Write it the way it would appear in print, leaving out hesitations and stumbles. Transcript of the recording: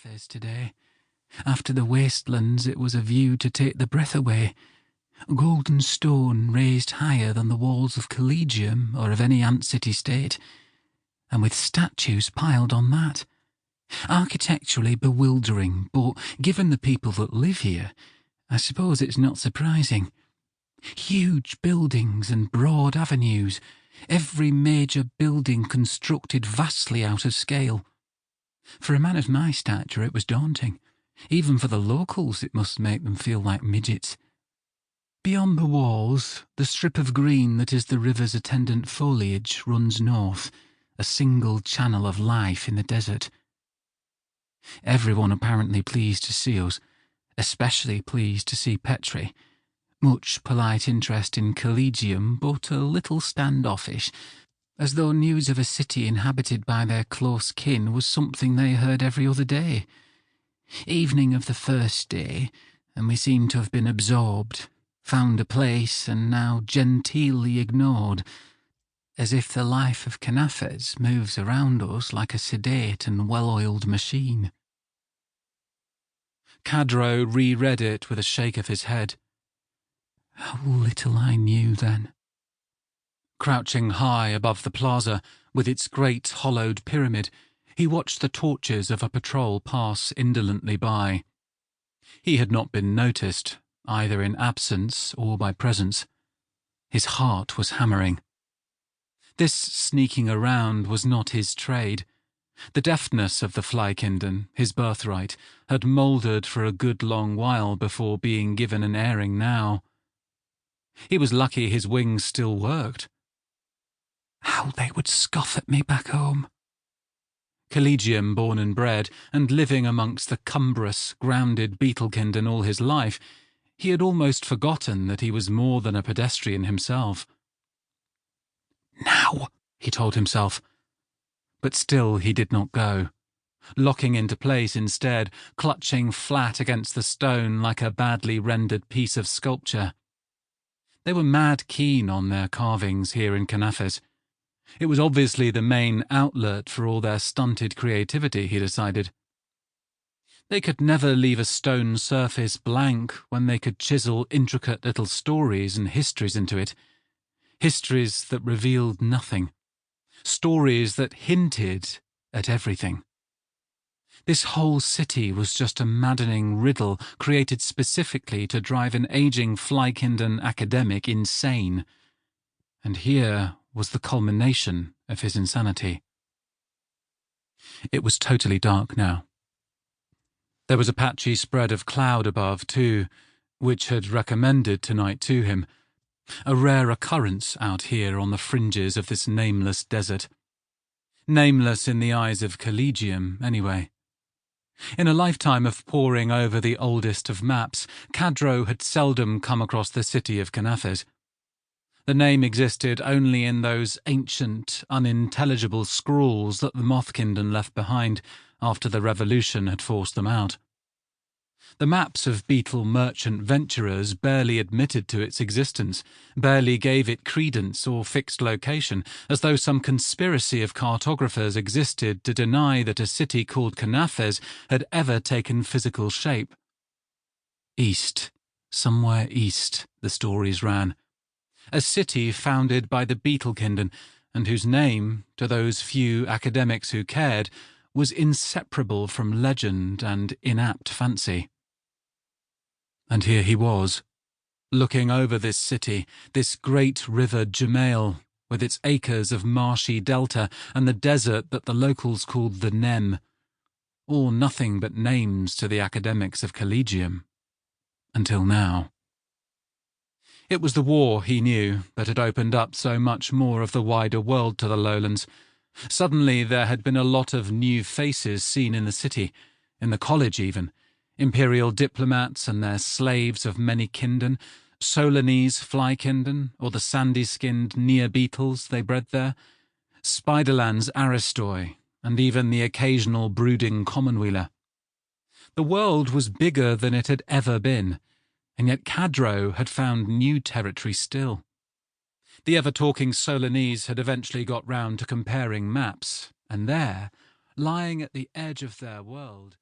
Canafes today. After the wastelands, it was a view to take the breath away. Golden stone raised higher than the walls of Collegium or of any ant city-state, and with statues piled on that. Architecturally bewildering, but given the people that live here, I suppose it's not surprising. Huge buildings and broad avenues, every major building constructed vastly out of scale. For a man of my stature, it was daunting. Even for the locals, it must make them feel like midgets. Beyond the walls, the strip of green that is the river's attendant foliage runs north, a single channel of life in the desert. Everyone apparently pleased to see us, especially pleased to see Petri. Much polite interest in Collegium, but a little standoffish, as though news of a city inhabited by their close kin was something they heard every other day. Evening of the first day, and we seemed to have been absorbed, found a place, and now genteelly ignored, as if the life of Canafes moves around us like a sedate and well-oiled machine. Cadro reread it with a shake of his head. How little I knew then. Crouching high above the plaza, with its great hollowed pyramid, he watched the torches of a patrol pass indolently by. He had not been noticed, either in absence or by presence. His heart was hammering. This sneaking around was not his trade. The deftness of the Flykinden, his birthright, had mouldered for a good long while before being given an airing now. He was lucky his wings still worked. How they would scoff at me back home. Collegium born and bred, and living amongst the cumbrous, grounded Beetlekinden all his life, he had almost forgotten that he was more than a pedestrian himself. Now, he told himself. But still he did not go, locking into place instead, clutching flat against the stone like a badly rendered piece of sculpture. They were mad keen on their carvings here in Canafes. It was obviously the main outlet for all their stunted creativity, he decided. They could never leave a stone surface blank when they could chisel intricate little stories and histories into it. Histories that revealed nothing. Stories that hinted at everything. This whole city was just a maddening riddle created specifically to drive an aging Flykinden academic insane. And here was the culmination of his insanity. It was totally dark now. There was a patchy spread of cloud above, too, which had recommended tonight to him, a rare occurrence out here on the fringes of this nameless desert. Nameless in the eyes of Collegium, anyway. In a lifetime of poring over the oldest of maps, Cadro had seldom come across the city of Canafes. The name existed only in those ancient, unintelligible scrawls that the Mothkinden left behind after the revolution had forced them out. The maps of Beetle merchant venturers barely admitted to its existence, barely gave it credence or fixed location, as though some conspiracy of cartographers existed to deny that a city called Canafes had ever taken physical shape. East, somewhere east, the stories ran. A city founded by the Beetlekinden, and whose name, to those few academics who cared, was inseparable from legend and inapt fancy. And here he was, looking over this city, this great river Jemail, with its acres of marshy delta and the desert that the locals called the Nem, all nothing but names to the academics of Collegium. Until now. It was the war, he knew, that had opened up so much more of the wider world to the lowlands. Suddenly there had been a lot of new faces seen in the city, in the college even. Imperial diplomats and their slaves of many kinden, Solanese Flykinden, or the sandy-skinned near-beetles they bred there, Spiderland's Aristoi, and even the occasional brooding commonwealer. The world was bigger than it had ever been, and yet Cadro had found new territory still. The ever-talking Solanese had eventually got round to comparing maps, and there, lying at the edge of their world,